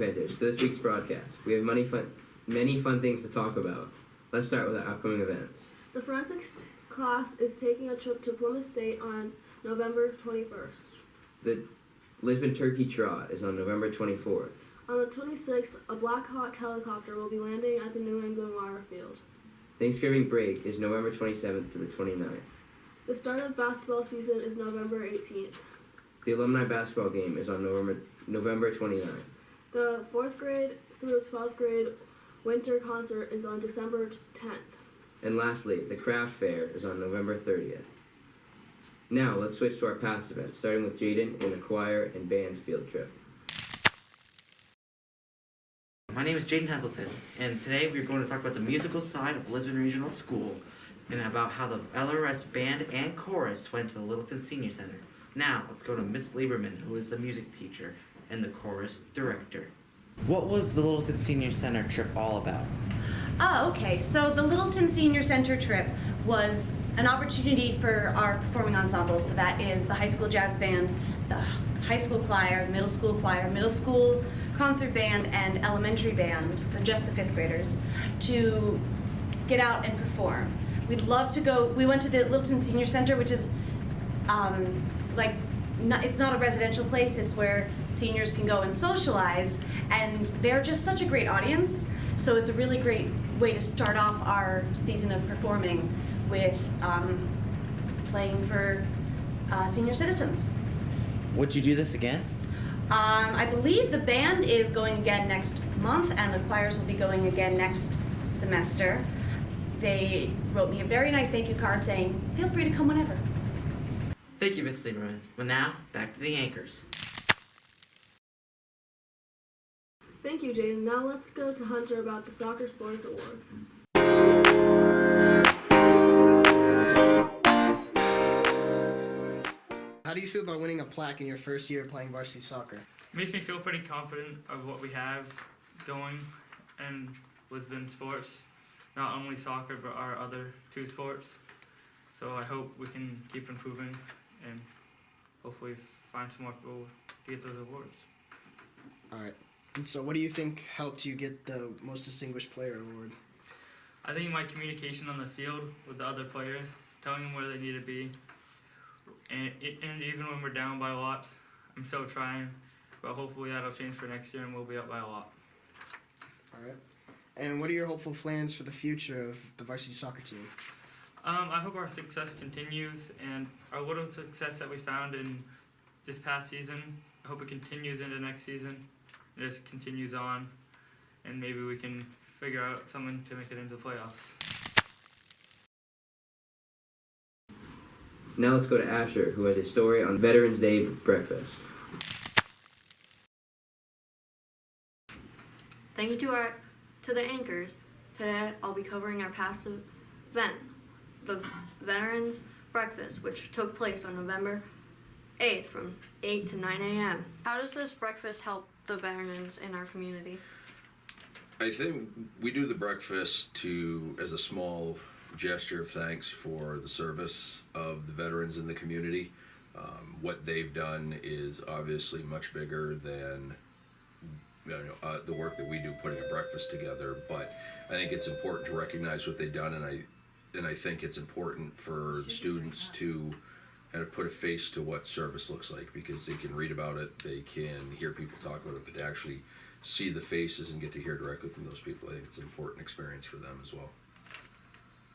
Vendors, to this week's broadcast. We have many fun things to talk about. Let's start with our upcoming events. The forensics class is taking a trip to Plymouth State on November 21st. The Lisbon Turkey Trot is on November 24th. On the 26th, a Black Hawk helicopter will be landing at the New England Water Field. Thanksgiving break is November 27th to the 29th. The start of basketball season is November 18th. The alumni basketball game is on November 29th. The 4th grade through 12th grade winter concert is on December 10th. And lastly, the craft fair is on November 30th. Now, let's switch to our past events, starting with Jaden in the choir and band field trip. My name is Jaden Hazelton, and today we're going to talk about the musical side of Lisbon Regional School and about how the LRS band and chorus went to the Littleton Senior Center. Now, let's go to Miss Lieberman, who is the music teacher and the chorus director. What was the Littleton Senior Center trip all about? Okay. So the Littleton Senior Center trip was an opportunity for our performing ensembles. So that is the high school jazz band, the high school choir, middle school concert band, and elementary band, just the 5th graders, to get out and perform. We'd love to go. We went to the Littleton Senior Center, which is it's not a residential place. It's where seniors can go and socialize, and they're just such a great audience. So it's a really great way to start off our season of performing with playing for senior citizens. Would you do this again? I believe the band is going again next month, and the choirs will be going again next semester. They wrote me a very nice thank you card saying, feel free to come whenever. Thank you, Miss Lieberman. Well, now, back to the anchors. Thank you, Jaden. Now let's go to Hunter about the Soccer Sports Awards. How do you feel about winning a plaque in your first year playing varsity soccer? It makes me feel pretty confident of what we have going in Lisbon sports, not only soccer but our other 2 sports. So I hope we can keep improving and hopefully find some more people to get those awards. All right. And so what do you think helped you get the Most Distinguished Player award? I think my communication on the field with the other players, telling them where they need to be, and even when we're down by lots, I'm still trying, but hopefully that'll change for next year and we'll be up by a lot. All right. And what are your hopeful plans for the future of the varsity soccer team? I hope our success continues, and our little success that we found in this past season, I hope it continues into next season. It just continues on, and maybe we can figure out something to make it into the playoffs. Now let's go to Asher, who has a story on Veterans Day breakfast. Thank you to the anchors. Today I'll be covering our past event, the Veterans Breakfast, which took place on November 8th from 8 to 9 a.m. How does this breakfast help the veterans in our community? I think we do the breakfast as a small gesture of thanks for the service of the veterans in the community. What they've done is obviously much bigger than the work that we do putting a breakfast together, but I think it's important to recognize what they've done, and I think it's important for the students to kind of put a face to what service looks like, because they can read about it, they can hear people talk about it, but to actually see the faces and get to hear directly from those people, I think it's an important experience for them as well.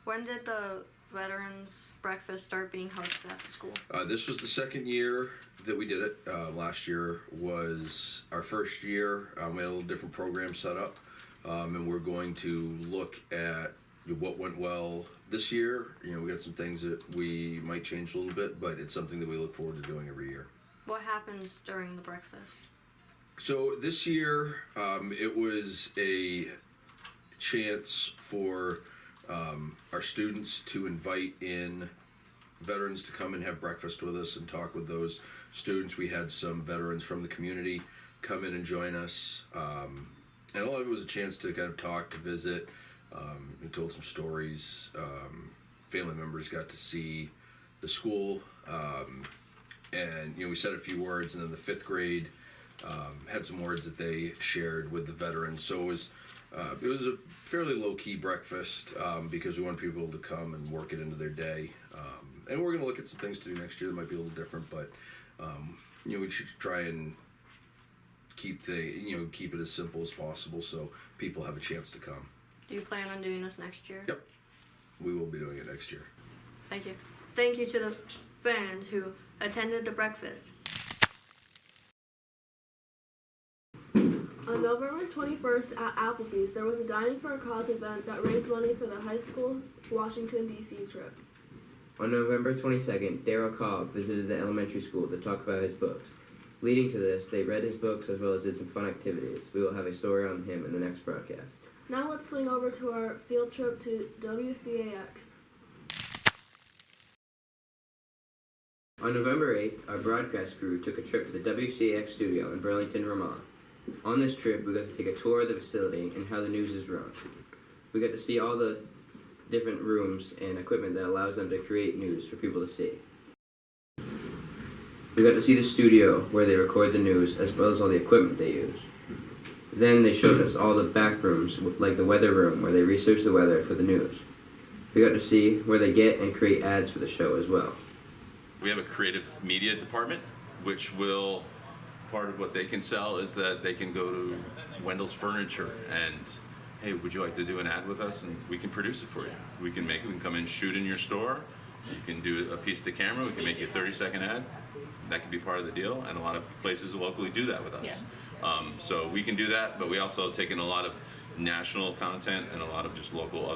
When did the Veterans Breakfast start being hosted at the school? This was the 2nd year that we did it. Last year was our first year. We had a little different program set up, and we're going to look at what went well this year. We got some things that we might change a little bit, but it's something that we look forward to doing every year. What happens during the breakfast? So this year, it was a chance for our students to invite in veterans to come and have breakfast with us and talk with those students. We had some veterans from the community come in and join us, and all of it was a chance to kind of talk, to visit. We told some stories. Family members got to see the school, and we said a few words. And then the 5th grade had some words that they shared with the veterans. So it was a fairly low-key breakfast because we want people to come and work it into their day. And we're going to look at some things to do next year that might be a little different, but we should try and keep it as simple as possible so people have a chance to come. Do you plan on doing this next year? Yep, we will be doing it next year. Thank you. Thank you to the fans who attended the breakfast. On November 21st at Applebee's, there was a Dining for a Cause event that raised money for the high school Washington, D.C. trip. On November 22nd, Daryl Cobb visited the elementary school to talk about his books. Leading to this, they read his books as well as did some fun activities. We will have a story on him in the next broadcast. Now let's swing over to our field trip to WCAX. On November 8th, our broadcast crew took a trip to the WCAX studio in Burlington, Vermont. On this trip, we got to take a tour of the facility and how the news is run. We got to see all the different rooms and equipment that allows them to create news for people to see. We got to see the studio where they record the news as well as all the equipment they use. Then they showed us all the back rooms, like the weather room where they research the weather for the news. We got to see where they get and create ads for the show as well. We have a creative media department, which will, part of what they can sell is that they can go to Wendell's Furniture and, hey, would you like to do an ad with us? And we can produce it for you. We can make it, we can come in, shoot in your store. You can do a piece to camera, we can make you a 30-second ad. That could be part of the deal, and a lot of places locally do that with us. Yeah. So we can do that, but we also take in a lot of national content and a lot of just local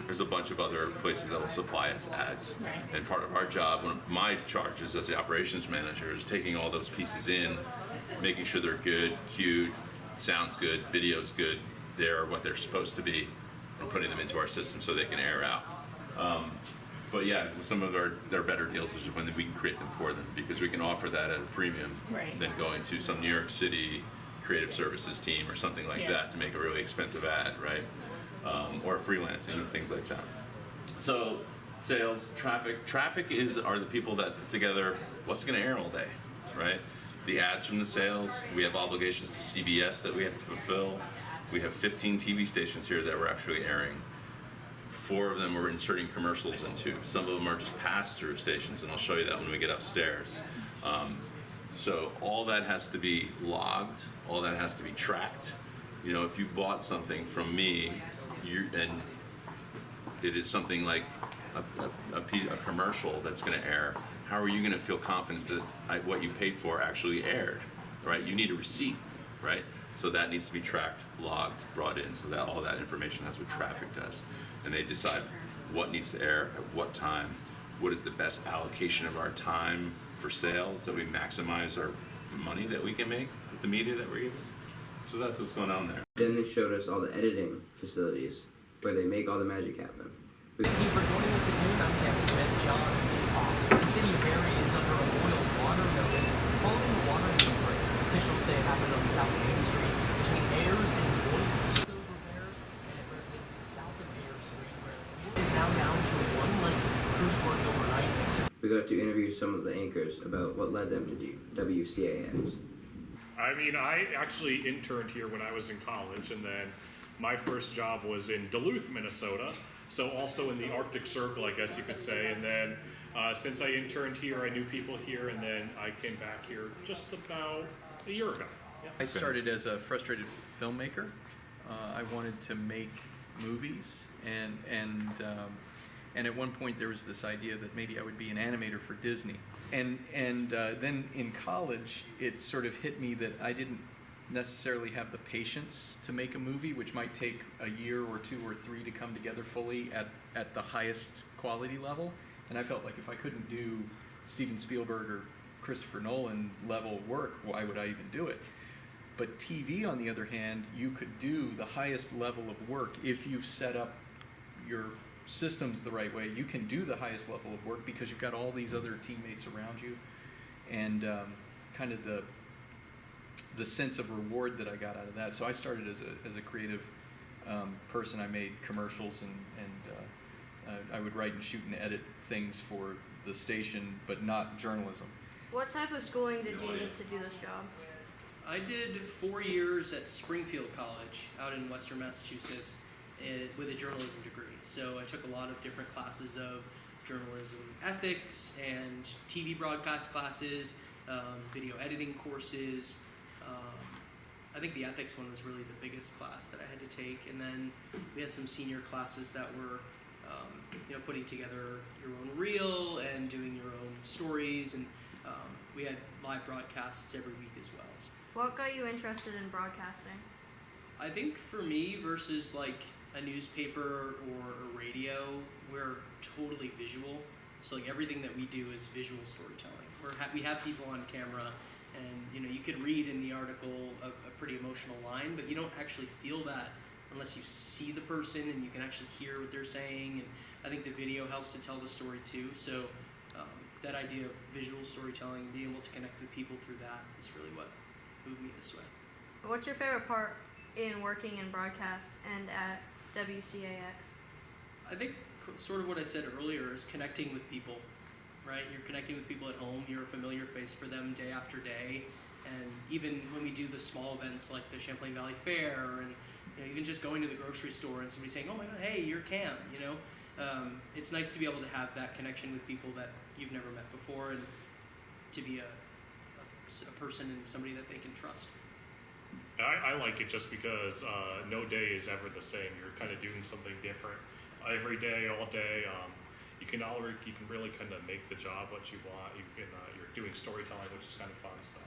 there's a bunch of other places that will supply us ads. Right. And part of our job, one of my charges as the operations manager, is taking all those pieces in, making sure they're good, cued, sounds good, video's good, they're what they're supposed to be, and putting them into our system so they can air out. But yeah, some of their better deals is when we can create them for them, because we can offer that at a premium than going to some New York City creative services team or something like that to make a really expensive ad, right? Or freelancing, things like that. So sales, traffic are the people that put together what's going to air all day, right? The ads from the sales, we have obligations to CBS that we have to fulfill. We have 15 TV stations here that we're actually airing. 4 of them we're inserting commercials into. Some of them are just pass-through stations, and I'll show you that when we get upstairs. So all that has to be logged, all that has to be tracked. You know, if you bought something from me, and it is something like a commercial that's going to air, how are you going to feel confident that what you paid for actually aired, right? You need a receipt, right? So that needs to be tracked, logged, brought in, so that all that information, that's what traffic does. And they decide what needs to air at what time, what is the best allocation of our time for sales, that we maximize our money that we can make with the media that we're using. So that's what's going on there. Then they showed us all the editing facilities where they make all the magic happen. Thank you for joining us at noon. I'm Kevin Smith. John is off. The city of Barrie is under a boil water notice following the water main break. Officials say it happened on South Main Street between Ayers and Boyds. Those repairs and at residences south of Ayers Street, where it is now down to one lane. Crews worked overnight. We got to interview some of the anchors about what led them to WCAX. I mean, I actually interned here when I was in college, and then my first job was in Duluth, Minnesota, so also in the Arctic Circle, I guess you could say. And then since I interned here, I knew people here, and then I came back here just about a year ago. Yeah. I started as a frustrated filmmaker. I wanted to make movies, and at one point there was this idea that maybe I would be an animator for Disney. And then in college, it sort of hit me that I didn't necessarily have the patience to make a movie, which might take a year or 2 or 3 to come together fully at the highest quality level. And I felt like if I couldn't do Steven Spielberg or Christopher Nolan level work, why would I even do it? But TV, on the other hand, you could do the highest level of work if you've set up your systems the right way. You can do the highest level of work because you've got all these other teammates around you, and kind of the sense of reward that I got out of that. So I started as a creative person. I made commercials, and I would write and shoot and edit things for the station, but not journalism. What type of schooling did you need to do this job? I did 4 years at Springfield College out in Western Massachusetts with a journalism degree. So I took a lot of different classes of journalism ethics and TV broadcast classes, video editing courses. I think the ethics one was really the biggest class that I had to take, and then we had some senior classes that were putting together your own reel and doing your own stories, and we had live broadcasts every week as well. What got you interested in broadcasting? I think for me versus like a newspaper or a radio, we're totally visual. So like everything that we do is visual storytelling. We have people on camera, and you could read in the article a pretty emotional line, but you don't actually feel that unless you see the person and you can actually hear what they're saying. And I think the video helps to tell the story too. So that idea of visual storytelling, being able to connect with people through that is really what moved me this way. What's your favorite part in working in broadcast and at WCAX? I think sort of what I said earlier is connecting with people, right? You're connecting with people at home. You're a familiar face for them day after day. And even when we do the small events like the Champlain Valley Fair, and even just going to the grocery store and somebody saying, "Oh my God, hey, you're Cam," it's nice to be able to have that connection with people that you've never met before, and to be a person and somebody that they can trust. I like it just because no day is ever the same. You're kind of doing something different every day, all day. You can really kind of make the job what you want. You're doing storytelling, which is kind of fun. So.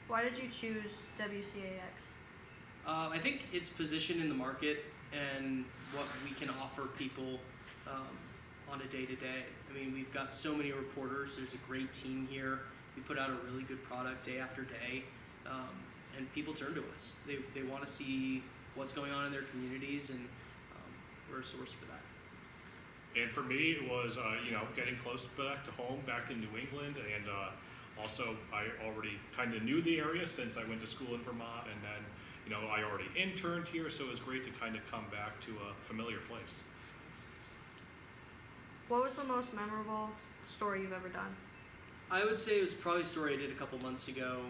Why did you choose WCAX? I think its position in the market and what we can offer people on a day-to-day. I mean, we've got so many reporters. There's a great team here. We put out a really good product day after day, and people turn to us. They want to see what's going on in their communities, and we're a source for that. And for me, it was getting close back to home, back in New England, and also I already kind of knew the area since I went to school in Vermont, and then I already interned here, so it was great to kind of come back to a familiar place. What was the most memorable story you've ever done? I would say it was probably a story I did a couple months ago.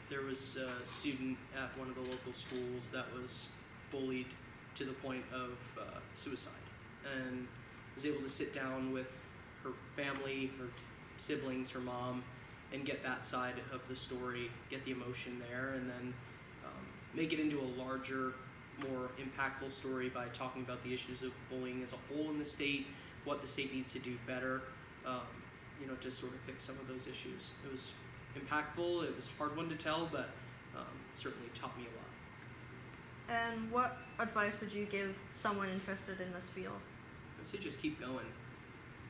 There was a student at one of the local schools that was bullied to the point of suicide, and was able to sit down with her family, her siblings, her mom, and get that side of the story, get the emotion there, and then make it into a larger, more impactful story by talking about the issues of bullying as a whole in the state, what the state needs to do better, to sort of fix some of those issues. It was impactful. It was a hard one to tell, but certainly taught me a lot. And what advice would you give someone interested in this field? I'd say just keep going.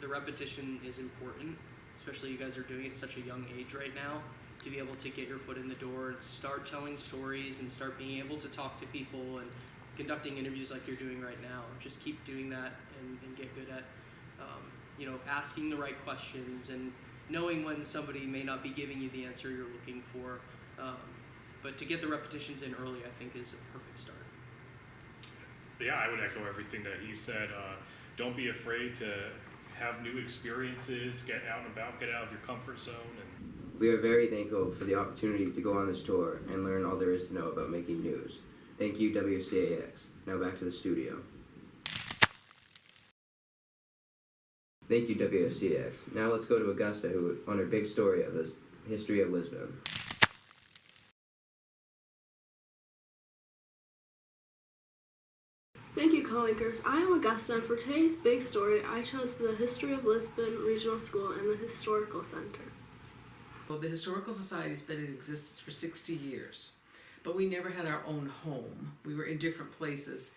The repetition is important, especially you guys are doing it at such a young age right now, to be able to get your foot in the door and start telling stories and start being able to talk to people and conducting interviews like you're doing right now. Just keep doing that and get good at asking the right questions and knowing when somebody may not be giving you the answer you're looking for. But to get the repetitions in early, I think, is a perfect start. Yeah, I would echo everything that he said. Don't be afraid to have new experiences, get out and about, get out of your comfort zone. And We are very thankful for the opportunity to go on this tour and learn all there is to know about making news. Thank you, WCAX. Now back to the studio. Thank you, WCAX. Now let's go to Augusta, who on her big story of the history of Lisbon. Thank you, co-anchors. I am Augusta, and for today's big story, I chose the History of Lisbon Regional School and the Historical Center. Well, the Historical Society's been in existence for 60 years, but we never had our own home. We were in different places,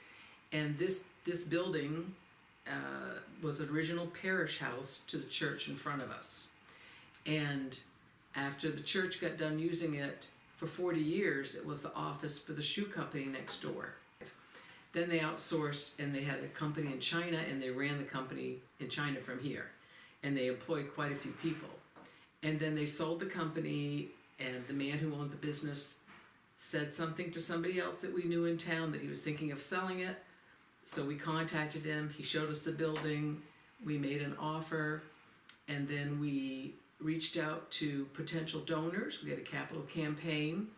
and this building was an original parish house to the church in front of us. And after the church got done using it for 40 years, it was the office for the shoe company next door. Then they outsourced, and they had a company in China, and they ran the company in China from here. And they employed quite a few people. And then they sold the company, and the man who owned the business said something to somebody else that we knew in town that he was thinking of selling it. So we contacted him, he showed us the building, we made an offer, and then we reached out to potential donors. We had a capital campaign.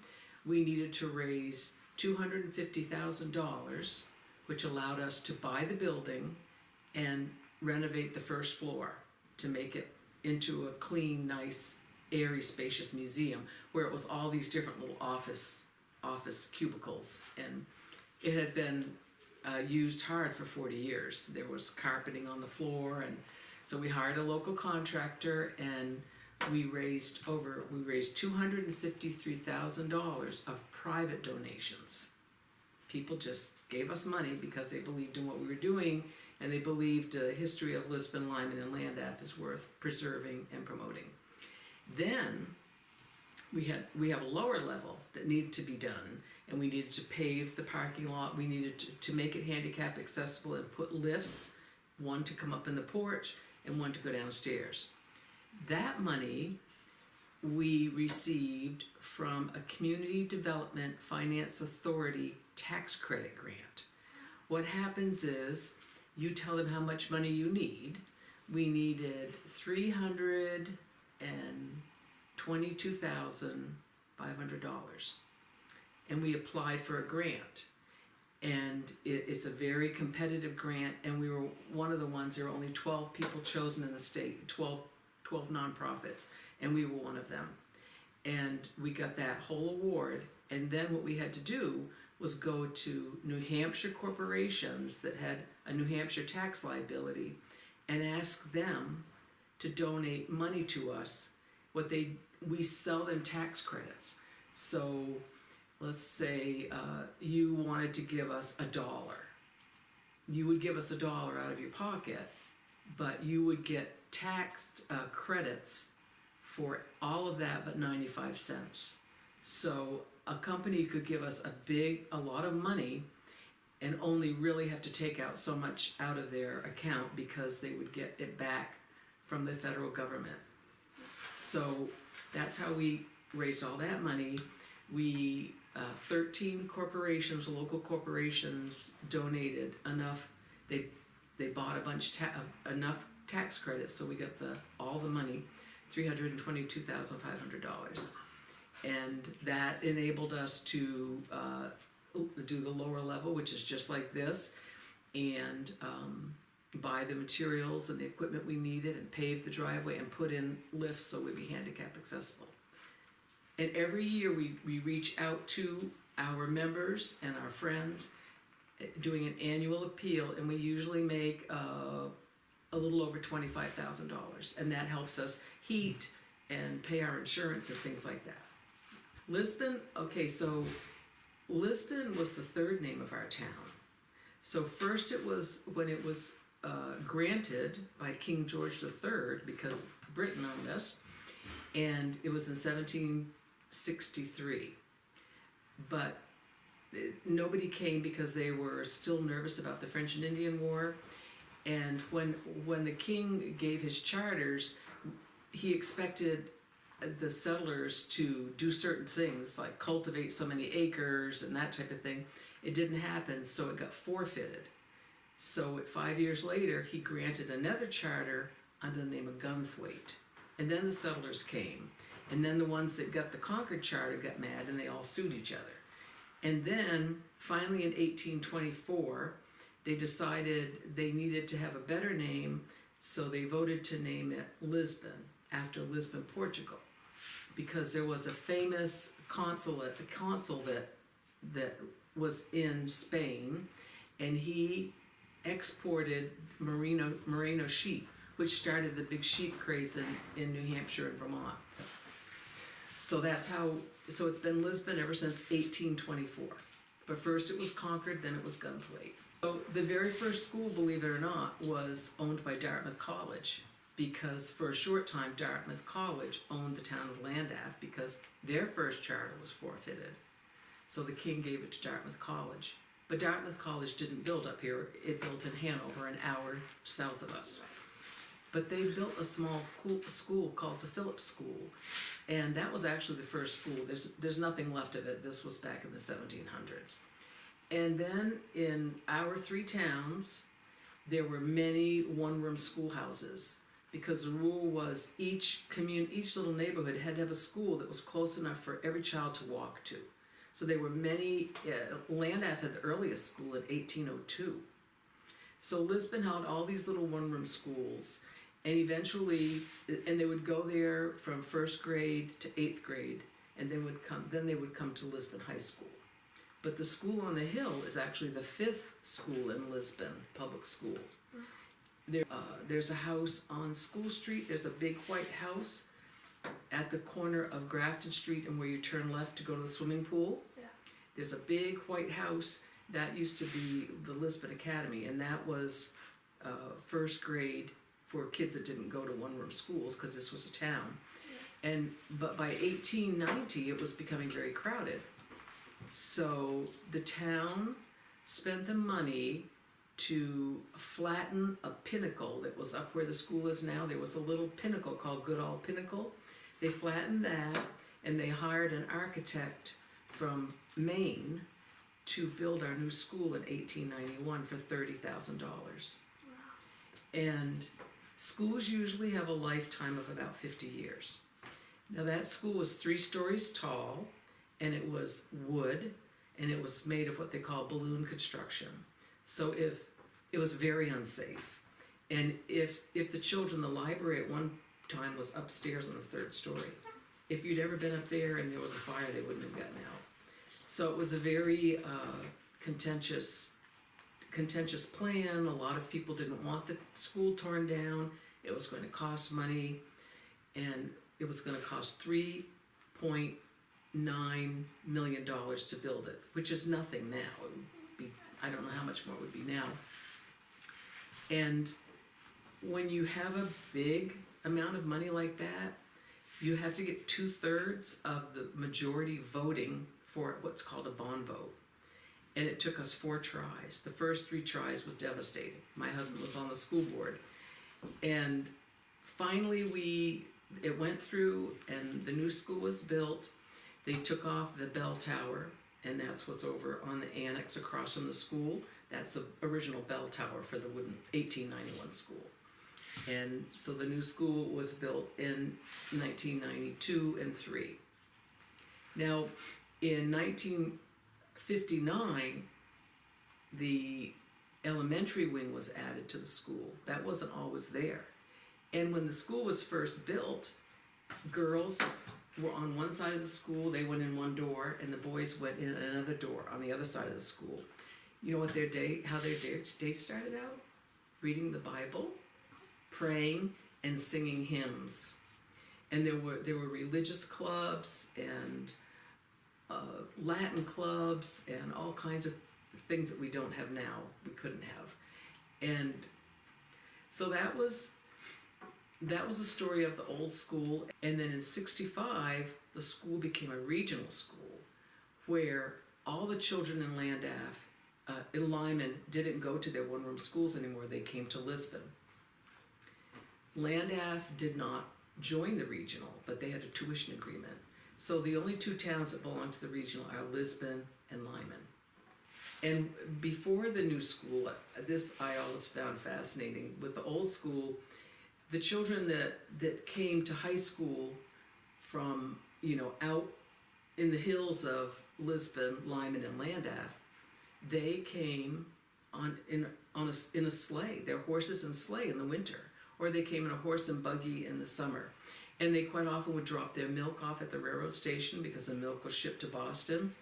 We needed to raise $250,000, which allowed us to buy the building and renovate the first floor to make it into a clean, nice, airy, spacious museum where it was all these different little office cubicles, and it had been used hard for 40 years. There was carpeting on the floor, and so we hired a local contractor, and we raised $253,000 of private donations. People just gave us money because they believed in what we were doing, and they believed the history of Lisbon, Lyman, and Landaff is worth preserving and promoting. Then we have a lower level that needed to be done, and we needed to pave the parking lot. We needed to make it handicap accessible and put lifts, one to come up in the porch and one to go downstairs. That money we received from a Community Development Finance Authority tax credit grant. What happens is you tell them how much money you need. We needed $322,500, and we applied for a grant. And it's a very competitive grant, and we were one of the ones. There were only 12 people chosen in the state, 12 nonprofits, and we were one of them. And we got that whole award, and then what we had to do was go to New Hampshire corporations that had a New Hampshire tax liability and ask them to donate money to us. We sell them tax credits. So let's say you wanted to give us $1. You would give us $1 out of your pocket, but you would get taxed credits for all of that but 95 cents. So a company could give us a lot of money and only really have to take out so much out of their account because they would get it back from the federal government. So that's how we raised all that money. 13 corporations, local corporations, donated enough. They bought enough tax credits, so we got all the money, $322,500, and that enabled us to do the lower level, which is just like this, and buy the materials and the equipment we needed, and pave the driveway, and put in lifts so we'd be handicap accessible. And every year we reach out to our members and our friends, doing an annual appeal, and we usually make a little over $25,000, and that helps us heat and pay our insurance and things like that. Lisbon, so Lisbon was the third name of our town. So first it was when it was granted by King George III, because Britain owned us, and it was in 1763. But nobody came because they were still nervous about the French and Indian War. And when the king gave his charters, he expected the settlers to do certain things, like cultivate so many acres and that type of thing. It didn't happen, so it got forfeited. So 5 years later, he granted another charter under the name of Gunthwaite. And then the settlers came. And then the ones that got the Concord charter got mad, and they all sued each other. And then, finally in 1824, they decided they needed to have a better name, so they voted to name it Lisbon, after Lisbon, Portugal, because there was a famous consul that was in Spain, and he exported merino sheep, which started the big sheep craze in New Hampshire and Vermont. So so it's been Lisbon ever since 1824. But first it was Concord, then it was Gunthwaite. So the very first school, believe it or not, was owned by Dartmouth College, because for a short time Dartmouth College owned the town of Landaff because their first charter was forfeited. So the king gave it to Dartmouth College. But Dartmouth College didn't build up here, it built in Hanover, an hour south of us. But they built a small school called the Phillips School, and that was actually the first school. There's nothing left of it. This was back in the 1700s. And then in our three towns, there were many one-room schoolhouses. because the rule was each little neighborhood had to have a school that was close enough for every child to walk to. So there were many, Landaff had the earliest school in 1802. So Lisbon held all these little one-room schools, and eventually, and they would go there from first grade to 8th grade, and then they would come to Lisbon High School. But the school on the hill is actually the 5th school in Lisbon, public school. There's a house on School Street. There's a big white house at the corner of Grafton Street and where you turn left to go to the swimming pool. Yeah. There's a big white house that used to be the Lisbon Academy, and that was first grade for kids that didn't go to one-room schools because this was a town. Yeah. But by 1890, it was becoming very crowded. So the town spent the money to flatten a pinnacle that was up where the school is now. There was a little pinnacle called Goodall Pinnacle. They flattened that, and they hired an architect from Maine to build our new school in 1891 for $30,000. Wow. And schools usually have a lifetime of about 50 years. Now that school was 3 stories tall, and it was wood, and it was made of what they call balloon construction. So if it was very unsafe, and if the children, the library at one time was upstairs on the 3rd story. If you'd ever been up there and there was a fire, they wouldn't have gotten out. So it was a very contentious plan. A lot of people didn't want the school torn down. It was going to cost money, and it was going to cost $3.9 million to build it, which is nothing now. It would be, I don't know how much more it would be now. And when you have a big amount of money like that, you have to get 2/3 of the majority voting for what's called a bond vote. And it took us 4 tries. The first 3 tries was devastating. My husband was on the school board. And finally it went through, and the new school was built. They took off the bell tower, and that's what's over on the annex across from the school. That's the original bell tower for the wooden 1891 school. And so the new school was built in 1992 and 3. Now, in 1959, the elementary wing was added to the school. That wasn't always there. And when the school was first built, girls were on one side of the school, they went in one door, and the boys went in another door on the other side of the school. You know what how their day started out? Reading the Bible, praying, and singing hymns. And there were religious clubs and Latin clubs and all kinds of things that we don't have now, we couldn't have. And so that was the story of the old school. And then in '65, the school became a regional school where all the children in Landaff, in Lyman, didn't go to their one-room schools anymore. They came to Lisbon. Landaff did not join the regional, but they had a tuition agreement. So the only 2 towns that belong to the regional are Lisbon and Lyman. And before the new school, this I always found fascinating. With the old school, the children that came to high school from, out in the hills of Lisbon, Lyman, and Landaff, they came in a sleigh, their horses and sleigh in the winter, or they came in a horse and buggy in the summer. And they quite often would drop their milk off at the railroad station because the milk was shipped to Boston.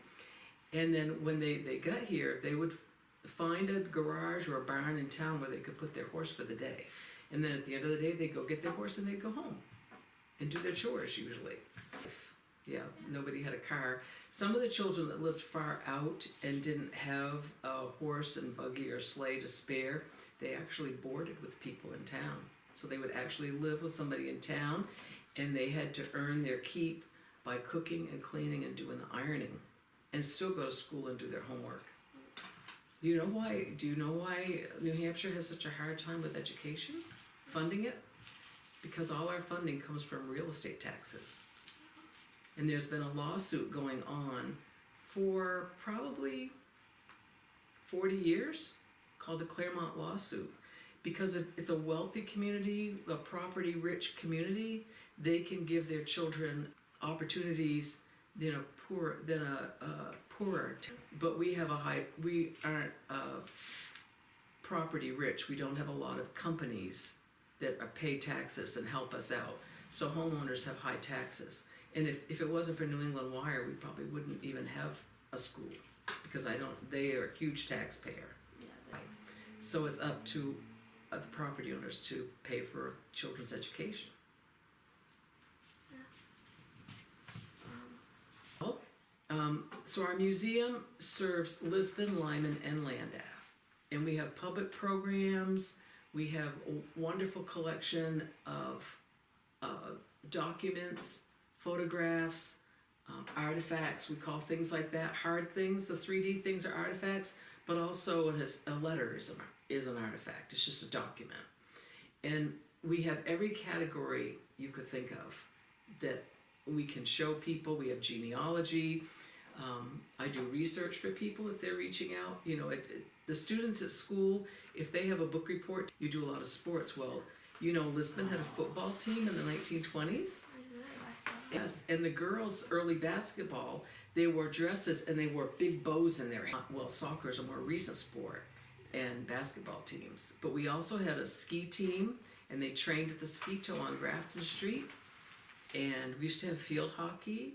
And then when they got here, they would find a garage or a barn in town where they could put their horse for the day. And then at the end of the day, they'd go get their horse and they'd go home and do their chores usually. Yeah, nobody had a car. Some of the children that lived far out and didn't have a horse and buggy or sleigh to spare, they actually boarded with people in town. So they would actually live with somebody in town, and they had to earn their keep by cooking and cleaning and doing the ironing, and still go to school and do their homework. Do you know why New Hampshire has such a hard time with education, funding it? Because all our funding comes from real estate taxes. And there's been a lawsuit going on for probably 40 years called the Claremont lawsuit, because it's a wealthy community, a property-rich community, they can give their children opportunities than a poorer. But we aren't property rich. We don't have a lot of companies that pay taxes and help us out. So homeowners have high taxes. And if it wasn't for New England Wire, we probably wouldn't even have a school, because they are a huge taxpayer. Yeah. So it's up to the property owners to pay for children's education. So our museum serves Lisbon, Lyman, and Land Ave. And we have public programs. We have a wonderful collection of documents, photographs, artifacts. We call things like that hard things. The 3D things are artifacts, but also a letter is an artifact. It's just a document. And we have every category you could think of that we can show people. We have genealogy. I do research for people if they're reaching out. You know, the students at school, if they have a book report, you do a lot of sports. Well, you know, Lisbon had a football team in the 1920s. Yes, and the girls' early basketball, they wore dresses and they wore big bows in their hair. Well, soccer is a more recent sport, and basketball teams. But we also had a ski team, and they trained at the ski tow on Grafton Street. And we used to have field hockey.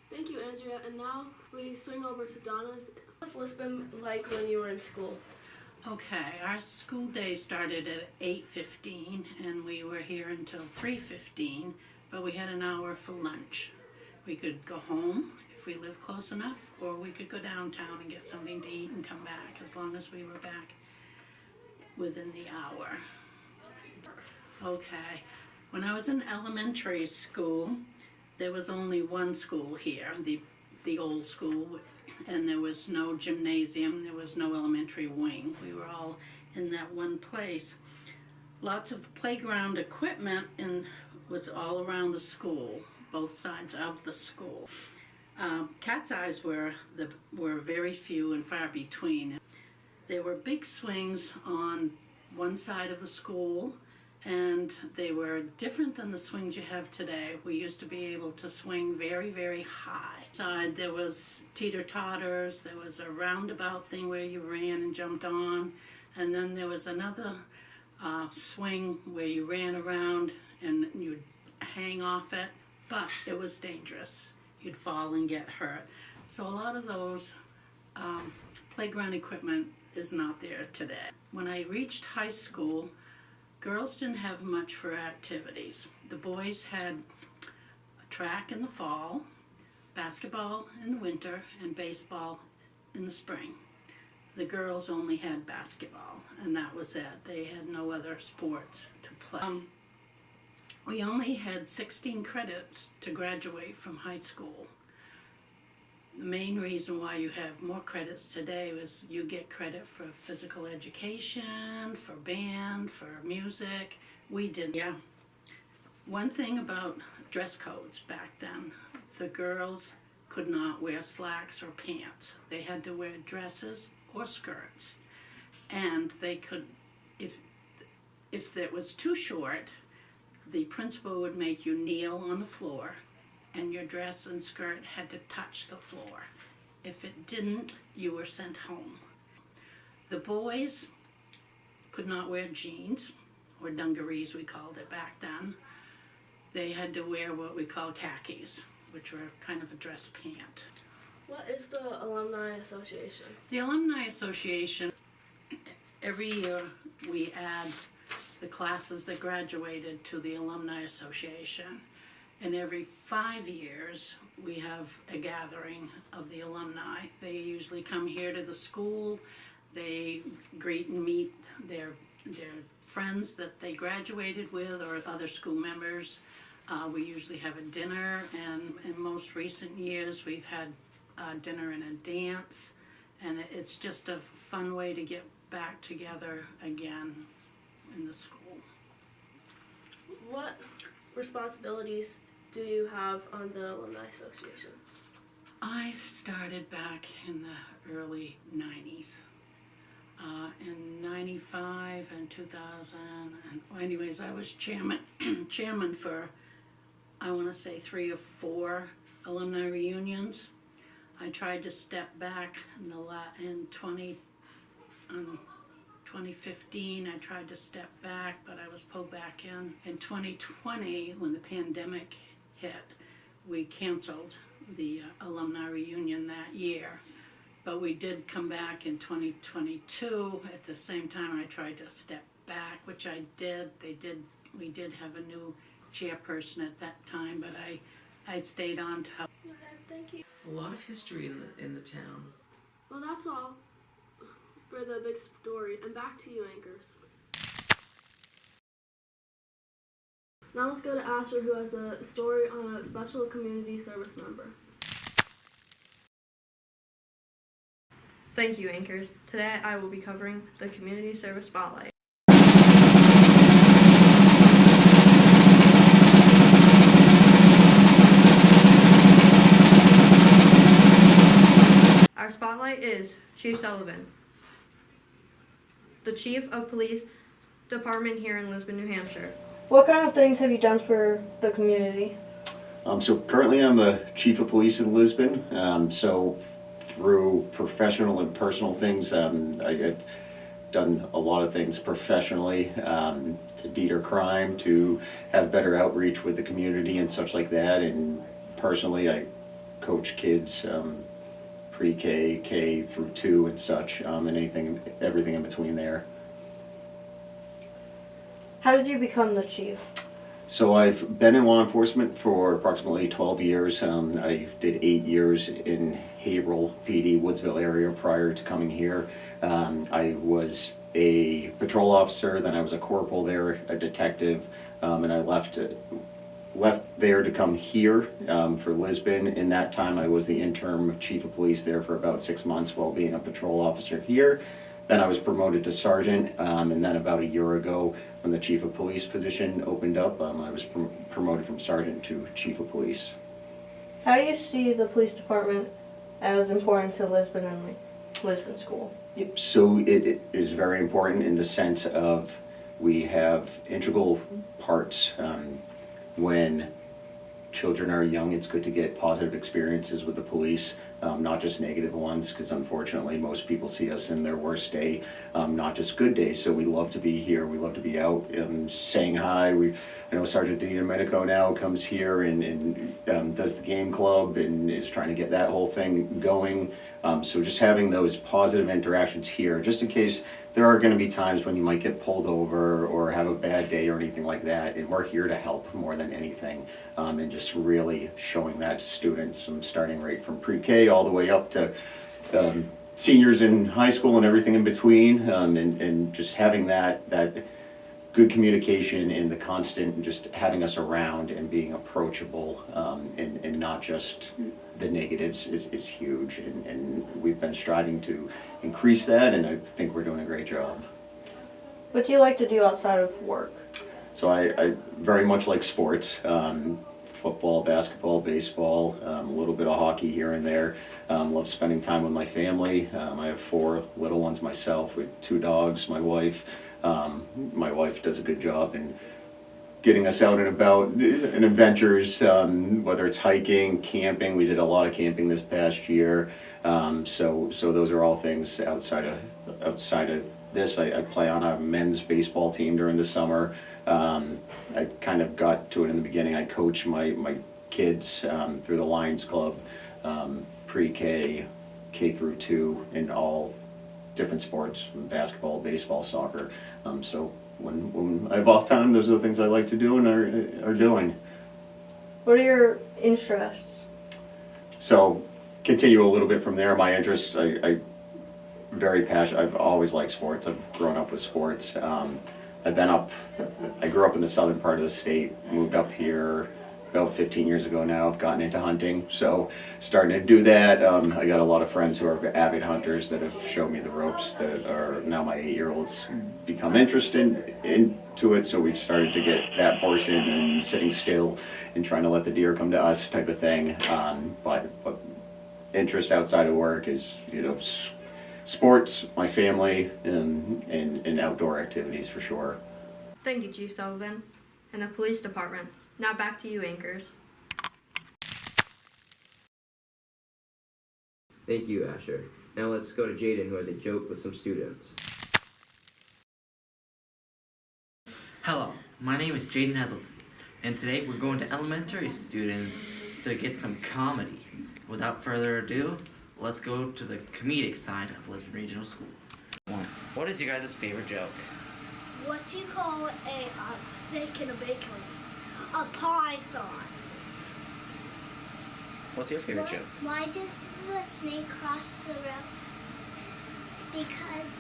Thank you, Andrea. And now we swing over to Donna's. What's Lisbon like when you were in school? Okay, our school day started at 8:15 and we were here until 3:15, but we had an hour for lunch. We could go home if we lived close enough, or we could go downtown and get something to eat and come back, as long as we were back within the hour. Okay, when I was in elementary school, there was only one school here, the old school, and there was no gymnasium, there was no elementary wing. We were all in that one place. Lots of playground equipment was all around the school, both sides of the school. Cat's eyes were very few and far between. There were big swings on one side of the school, and they were different than the swings you have today. We used to be able to swing very, very high. Side there was teeter-totters, there was a roundabout thing where you ran and jumped on, and then there was another swing where you ran around and you'd hang off it, but it was dangerous. You'd fall and get hurt. So a lot of those playground equipment is not there today. When I reached high school, girls didn't have much for activities. The boys had track in the fall, basketball in the winter, and baseball in the spring. The girls only had basketball, and that was it. They had no other sports to play. We only had 16 credits to graduate from high school. The main reason why you have more credits today is you get credit for physical education, for band, for music. We didn't. Yeah. One thing about dress codes back then, the girls could not wear slacks or pants. They had to wear dresses or skirts. And they could, if it was too short, the principal would make you kneel on the floor, and your dress and skirt had to touch the floor. If it didn't, you were sent home. The boys could not wear jeans, or dungarees we called it back then. They had to wear what we call khakis, which were kind of a dress pant. What is the Alumni Association? The Alumni Association, every year we add the classes that graduated to the Alumni Association. And every 5 years, we have a gathering of the alumni. They usually come here to the school. They greet and meet their friends that they graduated with or other school members. We usually have a dinner, and in most recent years, we've had a dinner and a dance. And it's just a fun way to get back together again in the school. What responsibilities do you have on the Alumni Association? I started back in the early 90s. in 95 and 2000. And, well, anyways, I was chairman, chairman for, I want to say 3 or 4 alumni reunions. I tried to step back in 2015. I tried to step back, but I was pulled back in. In 2020, when the pandemic hit, we canceled the alumni reunion that year. But we did come back in 2022. At the same time, I tried to step back, which I did. We did have a new chairperson at that time, but I stayed on to help. Thank you. A lot of history in the town. Well, that's all for the big story. And back to you, anchors. Now let's go to Asher, who has a story on a special community service member. Thank you, anchors. Today I will be covering the Community Service Spotlight. Our spotlight is Chief Sullivan, the Chief of Police Department here in Lisbon, New Hampshire. What kind of things have you done for the community? So currently I'm the Chief of Police in Lisbon. So through professional and personal things, I've done a lot of things professionally, to deter crime, to have better outreach with the community and such like that. And personally, I coach kids, pre-K, K through 2 and such, and everything in between there. How did you become the chief? So I've been in law enforcement for approximately 12 years. I did 8 years in Haverhill, PD, Woodsville area prior to coming here. I was a patrol officer, then I was a corporal there, a detective, and I left there to come here for Lisbon. In that time, I was the interim chief of police there for about 6 months while being a patrol officer here. Then I was promoted to sergeant, and then about a year ago, when the chief of police position opened up, I was promoted from sergeant to chief of police. How do you see the police department as important to Lisbon and Lisbon School? Yep. So it is very important in the sense of we have integral parts. When children are young, it's good to get positive experiences with the police, not just negative ones, because unfortunately most people see us in their worst day, not just good days. So we love to be here, we love to be out saying hi. I know Sergeant Dina Medico now comes here and does the game club and is trying to get that whole thing going. So just having those positive interactions here, just in case there are going to be times when you might get pulled over or have a bad day or anything like that, and we're here to help more than anything, and just really showing that to students, starting right from pre-K all the way up to seniors in high school and everything in between, and just having that good communication and the constant, and just having us around and being approachable, and not just the negatives is huge, and we've been striving to increase that, and I think we're doing a great job. What do you like to do outside of work? So I very much like sports, football, basketball, baseball, a little bit of hockey here and there. Love spending time with my family. I have 4 little ones myself with 2 dogs, my wife. My wife does a good job in getting us out and about in adventures, whether it's hiking, camping. We did a lot of camping this past year. So those are all things outside of this. I play on a men's baseball team during the summer. I kind of got to it in the beginning. I coach my kids through the Lions Club, pre-K, K through 2, in all different sports, basketball, baseball, soccer. So when I have off time, those are the things I like to do and are doing. What are your interests? So continue a little bit from there. My interests, I very passionate. I've always liked sports. I've grown up with sports. I grew up in the southern part of the state, moved up here about 15 years ago now. I've gotten into hunting, so starting to do that. I got a lot of friends who are avid hunters that have shown me the ropes, that are now my 8-year-olds become interested into it, so we've started to get that portion and sitting still and trying to let the deer come to us type of thing. But interest outside of work is, sports, my family, and outdoor activities for sure. Thank you, Chief Sullivan, and the police department. Now back to you, anchors. Thank you, Asher. Now let's go to Jaden, who has a joke with some students. Hello, my name is Jaden Hazelton, and today we're going to elementary students to get some comedy. Without further ado, let's go to the comedic side of Lisbon Regional School. What is your guys' favorite joke? What do you call a snake in a bakery? A python. What's your favorite joke? Why did the snake cross the road? Because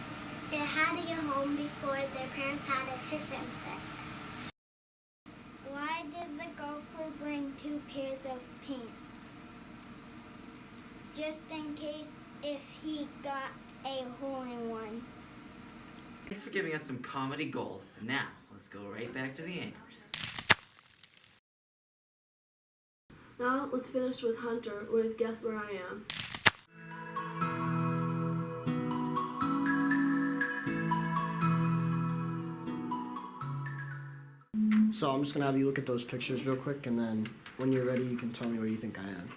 it had to get home before their parents had a hiss and fit. Why did the gopher bring 2 pairs of pants? Just in case if he got a hole-in-one. Thanks for giving us some comedy gold. Now, let's go right back to the anchors. Now let's finish with Hunter with Guess Where I Am. So I'm just gonna have you look at those pictures real quick, and then when you're ready, you can tell me where you think I am.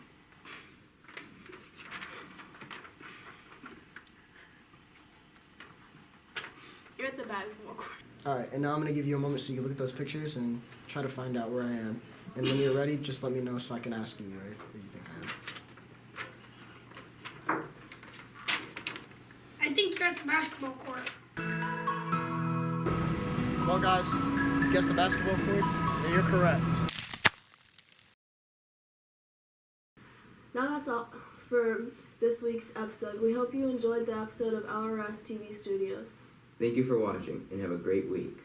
You're at the basketball court. Alright, and now I'm gonna give you a moment so you can look at those pictures and try to find out where I am. And when you're ready, just let me know so I can ask you where you think I am. I think you're at the basketball court. Well, guys, you guessed the basketball court, and you're correct. Now that's all for this week's episode. We hope you enjoyed the episode of LRS TV Studios. Thank you for watching, and have a great week.